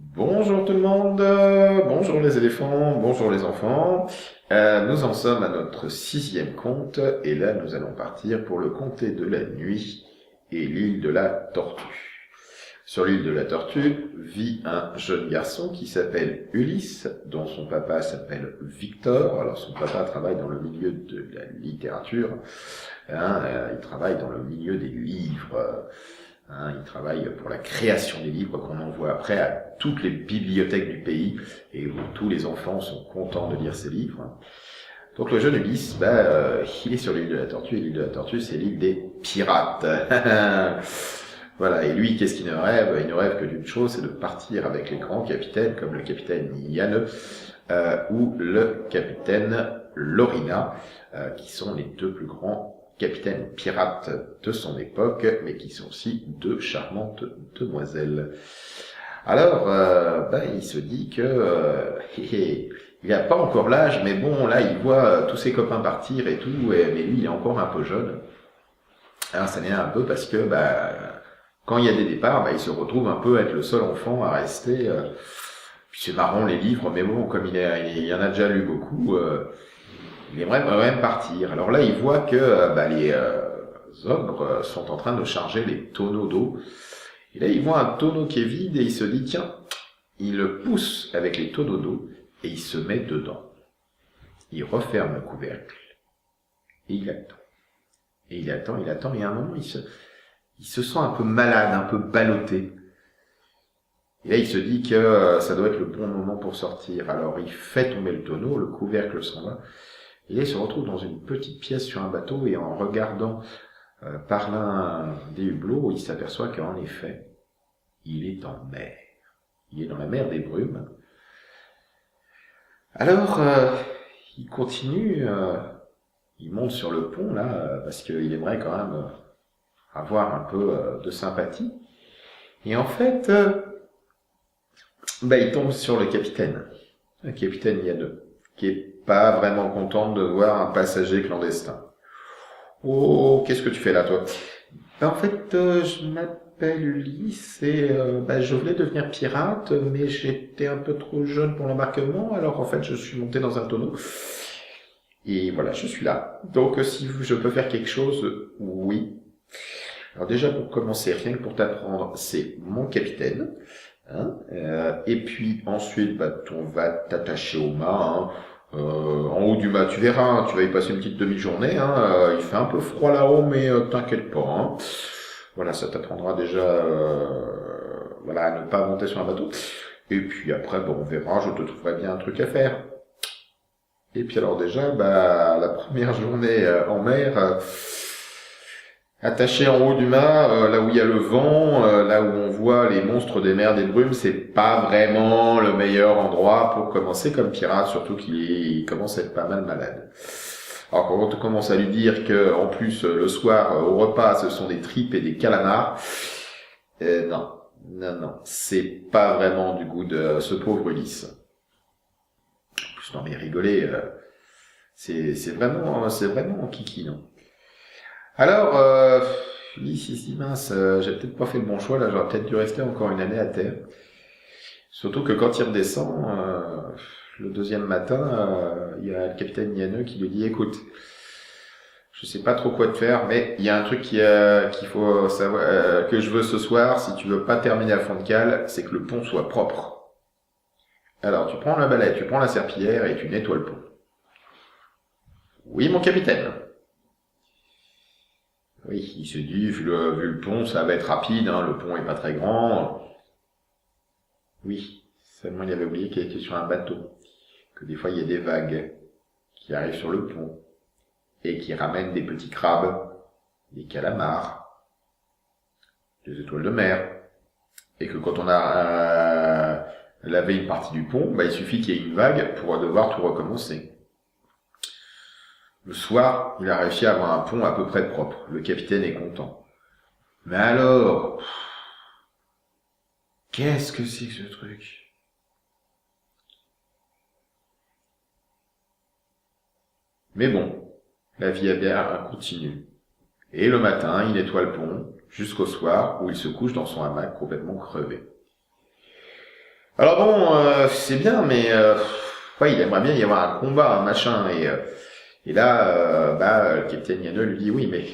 Bonjour tout le monde, bonjour les éléphants, bonjour les enfants. Nous en sommes à notre 6e conte et là nous allons partir pour le comté de la nuit et l'île de la tortue. Sur l'île de la tortue vit un jeune garçon qui s'appelle Ulysse, dont son papa s'appelle Victor. Alors son papa travaille dans le milieu de la littérature, il travaille dans le milieu des livres. Il travaille pour la création des livres qu'on envoie après à toutes les bibliothèques du pays et où tous les enfants sont contents de lire ces livres. Donc le jeune Ulysse, il est sur l'île de la Tortue et l'île de la Tortue c'est l'île des pirates. Voilà, et lui, qu'est-ce qu'il ne rêve? Il ne rêve que d'une chose, c'est de partir avec les grands capitaines comme le capitaine Yann ou le capitaine Lorina, qui sont les deux plus grands capitaines pirates de son époque, mais qui sont aussi deux charmantes demoiselles. Alors, il se dit que il n'a pas encore l'âge, mais bon, là, il voit tous ses copains partir et tout, mais lui, il est encore un peu jeune. Alors, ça l'énerve un peu parce que, quand il y a des départs, il se retrouve un peu à être le seul enfant à rester. Puis c'est marrant les livres, mais bon, comme il en a déjà lu beaucoup, il aimerait quand même partir. Alors là, il voit que les ogres sont en train de charger les tonneaux d'eau. Et là, il voit un tonneau qui est vide et il se dit, tiens, il le pousse avec les tonneaux d'eau et il se met dedans. Il referme le couvercle et il attend. Et il attend, et à un moment, il se sent un peu malade, un peu ballotté. Et là, il se dit que ça doit être le bon moment pour sortir. Alors, il fait tomber le tonneau, le couvercle s'en va. Et là, il se retrouve dans une petite pièce sur un bateau et en regardant par l'un des hublots, il s'aperçoit qu'en effet, il est en mer. Il est dans la mer des brumes. Alors, il continue, il monte sur le pont, là, parce qu'il aimerait quand même avoir un peu de sympathie. Et en fait, il tombe sur le capitaine Yann, qui est pas vraiment content de voir un passager clandestin. Oh, qu'est-ce que tu fais là, toi? En fait, je m'appelle Ulysse et je voulais devenir pirate, mais j'étais un peu trop jeune pour l'embarquement, alors en fait, je suis monté dans un tonneau. Et voilà, je suis là. Donc, si je peux faire quelque chose, oui. Alors déjà, pour commencer, rien que pour t'apprendre, c'est mon capitaine. Et puis ensuite, on va t'attacher au mât. En haut du mât, tu verras, tu vas y passer une petite demi-journée. Il fait un peu froid là-haut, mais t'inquiète pas. Voilà, ça t'apprendra déjà à ne pas monter sur un bateau. Et puis après, on verra, je te trouverai bien un truc à faire. Et puis alors déjà, la première journée en mer, attaché en haut du mât, là où il y a le vent, là où on voit les monstres des mers des brumes, c'est pas vraiment le meilleur endroit pour commencer comme pirate, surtout qu'il commence à être pas mal malade. Alors quand on commence à lui dire que en plus le soir au repas ce sont des tripes et des calamars, non, c'est pas vraiment du goût de ce pauvre Ulysse. En plus non mais rigoler, c'est vraiment kiki, non. Alors, Ulysse, il se dit, mince, j'ai peut-être pas fait le bon choix, là, j'aurais peut-être dû rester encore une année à terre. Surtout que quand il redescend, le deuxième matin, il y a le capitaine Yanneux qui lui dit, écoute, je sais pas trop quoi te faire, mais il y a un truc qu'il faut savoir, que je veux ce soir, si tu veux pas terminer à fond de cale, c'est que le pont soit propre. Alors, tu prends la balai, tu prends la serpillière et tu nettoies le pont. Oui, mon capitaine. Oui, il se dit, vu le pont, ça va être rapide, le pont est pas très grand. Oui, seulement il avait oublié qu'il était sur un bateau, que des fois il y a des vagues qui arrivent sur le pont, et qui ramènent des petits crabes, des calamars, des étoiles de mer, et que quand on a lavé une partie du pont, il suffit qu'il y ait une vague pour devoir tout recommencer. Le soir, il a réussi à avoir un pont à peu près propre. Le capitaine est content. Mais alors, qu'est-ce que c'est que ce truc? Mais bon, la vie à bière continue. Et le matin, il nettoie le pont, jusqu'au soir où il se couche dans son hamac complètement crevé. Alors bon, c'est bien, mais ouais, il aimerait bien y avoir un combat, un machin, et là, le capitaine Yano lui dit oui, mais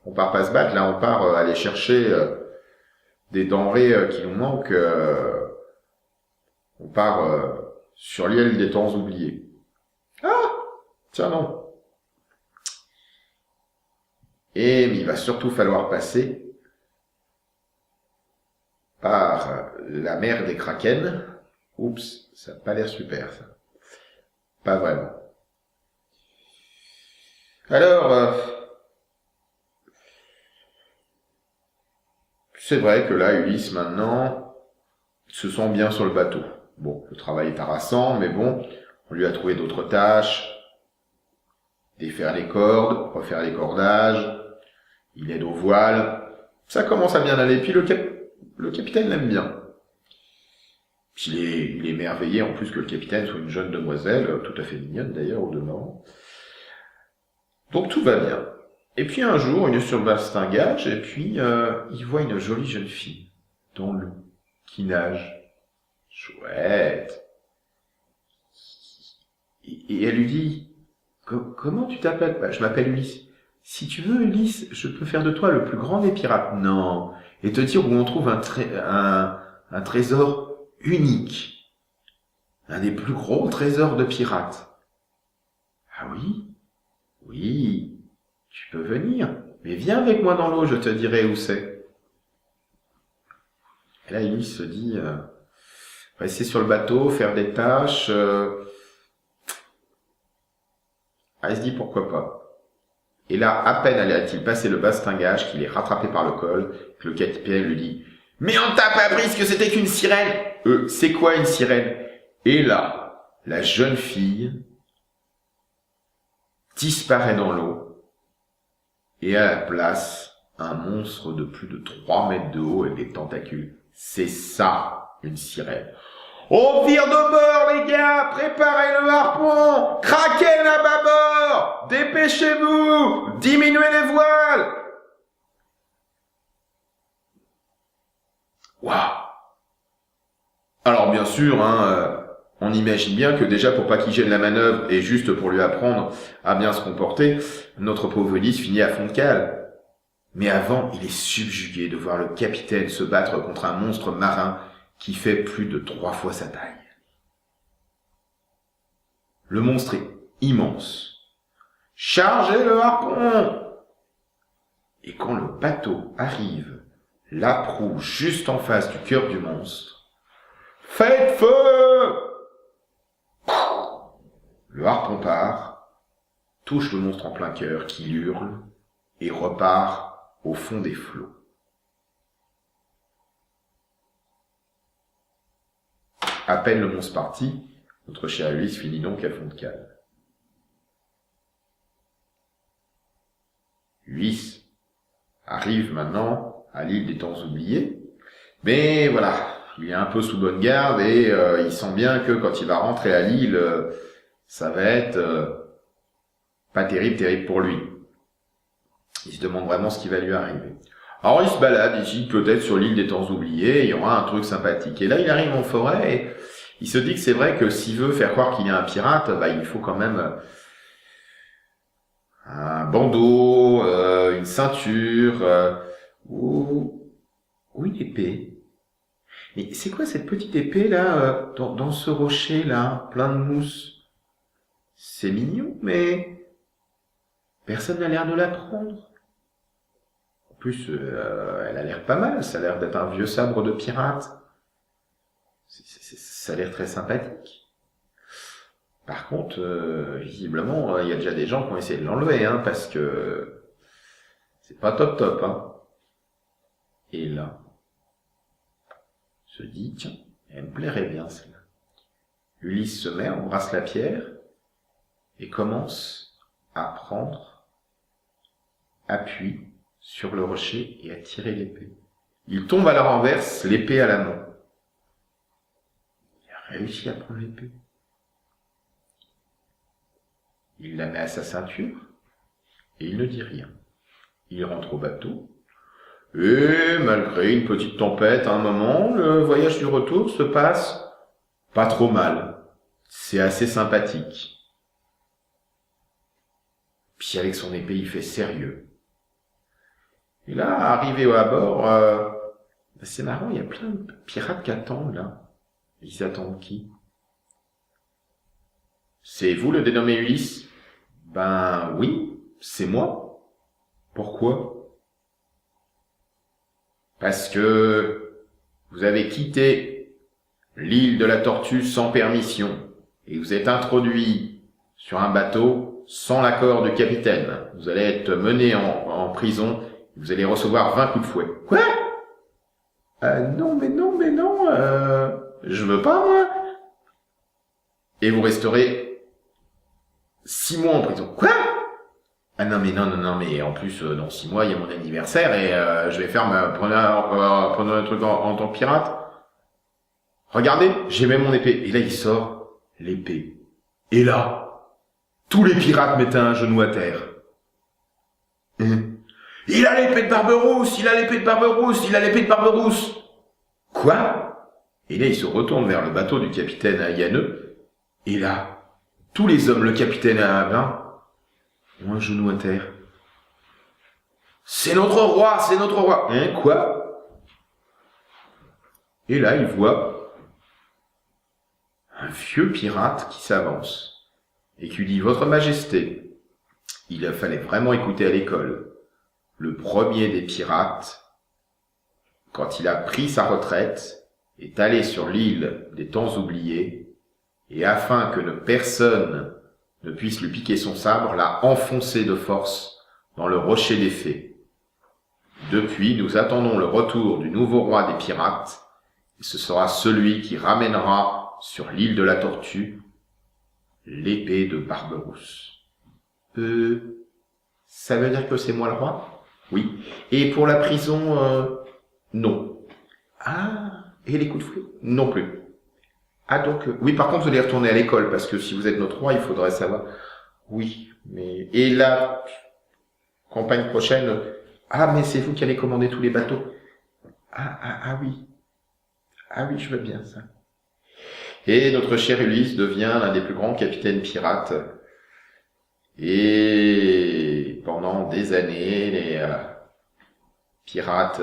on part pas se battre, là, on part aller chercher des denrées qui nous manquent. On part sur l'île des temps oubliés. Ah, tiens non. Et mais il va surtout falloir passer par la mer des Kraken. Oups, ça n'a pas l'air super, ça. Pas vraiment. Alors, c'est vrai que là, Ulysse, maintenant, se sent bien sur le bateau. Bon, le travail est harassant, mais bon, on lui a trouvé d'autres tâches. Défaire les cordes, refaire les cordages. Il aide aux voiles. Ça commence à bien aller. Puis le capitaine l'aime bien. Puis il est émerveillé en plus que le capitaine soit une jeune demoiselle, tout à fait mignonne d'ailleurs au demeurant. Donc tout va bien. Et puis un jour, il est sur le bastingage et puis il voit une jolie jeune fille dans l'eau qui nage. Chouette. Et elle lui dit, comment tu t'appelles? Bah, je m'appelle Ulysse. Si tu veux, Ulysse, je peux faire de toi le plus grand des pirates. Non. Et te dire où on trouve un trésor unique. Un des plus gros trésors de pirates. Ah oui? Oui. Tu peux venir. Mais viens avec moi dans l'eau, je te dirai où c'est. Et là, Ulysse se dit, rester sur le bateau, faire des tâches. Il se dit pourquoi pas. Et là, à peine a-t-il passé le bastingage qu'il est rattrapé par le col, que le capitaine lui dit « Mais on t'a pas appris ce que c'était qu'une sirène !» C'est quoi une sirène? Et là, la jeune fille disparaît dans l'eau, et à la place, un monstre de plus de 3 mètres de haut et des tentacules. C'est ça, une sirène. On vire de bord, les gars! Préparez le harpon! Kraken à bâbord! Dépêchez-vous! Diminuez les voiles! Waouh! Alors bien sûr, on imagine bien que déjà pour pas qu'il gêne la manœuvre et juste pour lui apprendre à bien se comporter, notre pauvre Ulysse finit à fond de cale. Mais avant, il est subjugué de voir le capitaine se battre contre un monstre marin qui fait plus de 3 fois sa taille. Le monstre est immense. Chargez le harpon! Et quand le bateau arrive, la proue juste en face du cœur du monstre, faites feu! Le harpon part, touche le monstre en plein cœur qui hurle et repart au fond des flots. À peine le monstre parti, notre cher Ulysse finit donc à fond de cale. Ulysse arrive maintenant à l'île des temps oubliés, mais voilà, il est un peu sous bonne garde et il sent bien que quand il va rentrer à l'île, ça va être pas terrible pour lui. Il se demande vraiment ce qui va lui arriver. Alors il se balade, il dit peut-être sur l'île des temps oubliés, il y aura un truc sympathique. Et là il arrive en forêt et il se dit que c'est vrai que s'il veut faire croire qu'il est un pirate, il faut quand même un bandeau, une ceinture ou une épée. Mais c'est quoi cette petite épée là dans ce rocher là, plein de mousse? C'est mignon, mais personne n'a l'air de la prendre. En plus, elle a l'air pas mal, ça a l'air d'être un vieux sabre de pirate. Ça a l'air très sympathique. Par contre, visiblement, il y a déjà des gens qui ont essayé de l'enlever, parce que c'est pas top, Et là, se dit, tiens, elle me plairait bien celle-là. Ulysse se met, embrasse la pierre, et commence à prendre appui sur le rocher et à tirer l'épée. Il tombe à la renverse, l'épée à la main. Il a réussi à prendre l'épée. Il la met à sa ceinture et il ne dit rien. Il rentre au bateau. Et malgré une petite tempête à un moment, le voyage du retour se passe pas trop mal. C'est assez sympathique. Puis avec son épée, il fait sérieux. Et là, arrivé à bord, c'est marrant, il y a plein de pirates qui attendent là. Ils attendent qui? C'est vous le dénommé Ulysse? Ben oui, c'est moi. Pourquoi? Parce que vous avez quitté l'île de la Tortue sans permission et vous êtes introduit sur un bateau sans l'accord du capitaine. Vous allez être mené en prison, vous allez recevoir 20 coups de fouet. Quoi? Non, je veux pas, moi. Et vous resterez 6 mois en prison. Quoi? Ah non, mais en plus, dans 6 mois, il y a mon anniversaire et je vais faire prendre un truc en tant que pirate. Regardez, j'ai même mon épée. Et là, il sort l'épée. Et là, tous les pirates mettaient un genou à terre. Il a l'épée de Barberousse, il a l'épée de Barberousse, il a l'épée de Barberousse. Quoi? Et là, il se retourne vers le bateau du capitaine Yaneux. Et là, tous les hommes, le capitaine à blanc, ont un genou à terre. C'est notre roi, c'est notre roi. Hein, quoi? Et là, il voit un vieux pirate qui s'avance et qui dit: Votre Majesté, il fallait vraiment écouter à l'école. Le premier des pirates, quand il a pris sa retraite, est allé sur l'île des temps oubliés, et afin que personne ne puisse lui piquer son sabre, l'a enfoncé de force dans le rocher des fées. Depuis, nous attendons le retour du nouveau roi des pirates, et ce sera celui qui ramènera sur l'île de la Tortue l'épée de Barberousse. Ça veut dire que c'est moi le roi? Oui. Et pour la prison, non. Ah, et les coups de fouet? Non plus. Ah donc, oui, par contre, vous allez retourner à l'école, parce que si vous êtes notre roi, il faudrait savoir. Oui, mais... Et la campagne prochaine... Ah, mais c'est vous qui allez commander tous les bateaux. Ah oui. Ah oui, je veux bien ça. Et notre cher Ulysse devient l'un des plus grands capitaines pirates. Et pendant des années, les pirates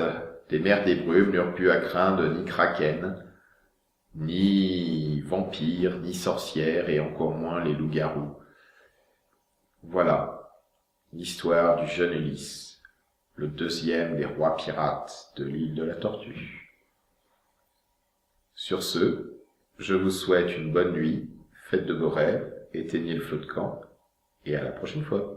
des mers des brumes n'eurent plus à craindre ni kraken, ni vampires, ni sorcières, et encore moins les loups-garous. Voilà l'histoire du jeune Ulysse, le deuxième des rois pirates de l'île de la Tortue. Sur ce, je vous souhaite une bonne nuit, faites de beaux rêves, éteignez le feu de camp, et à la prochaine fois.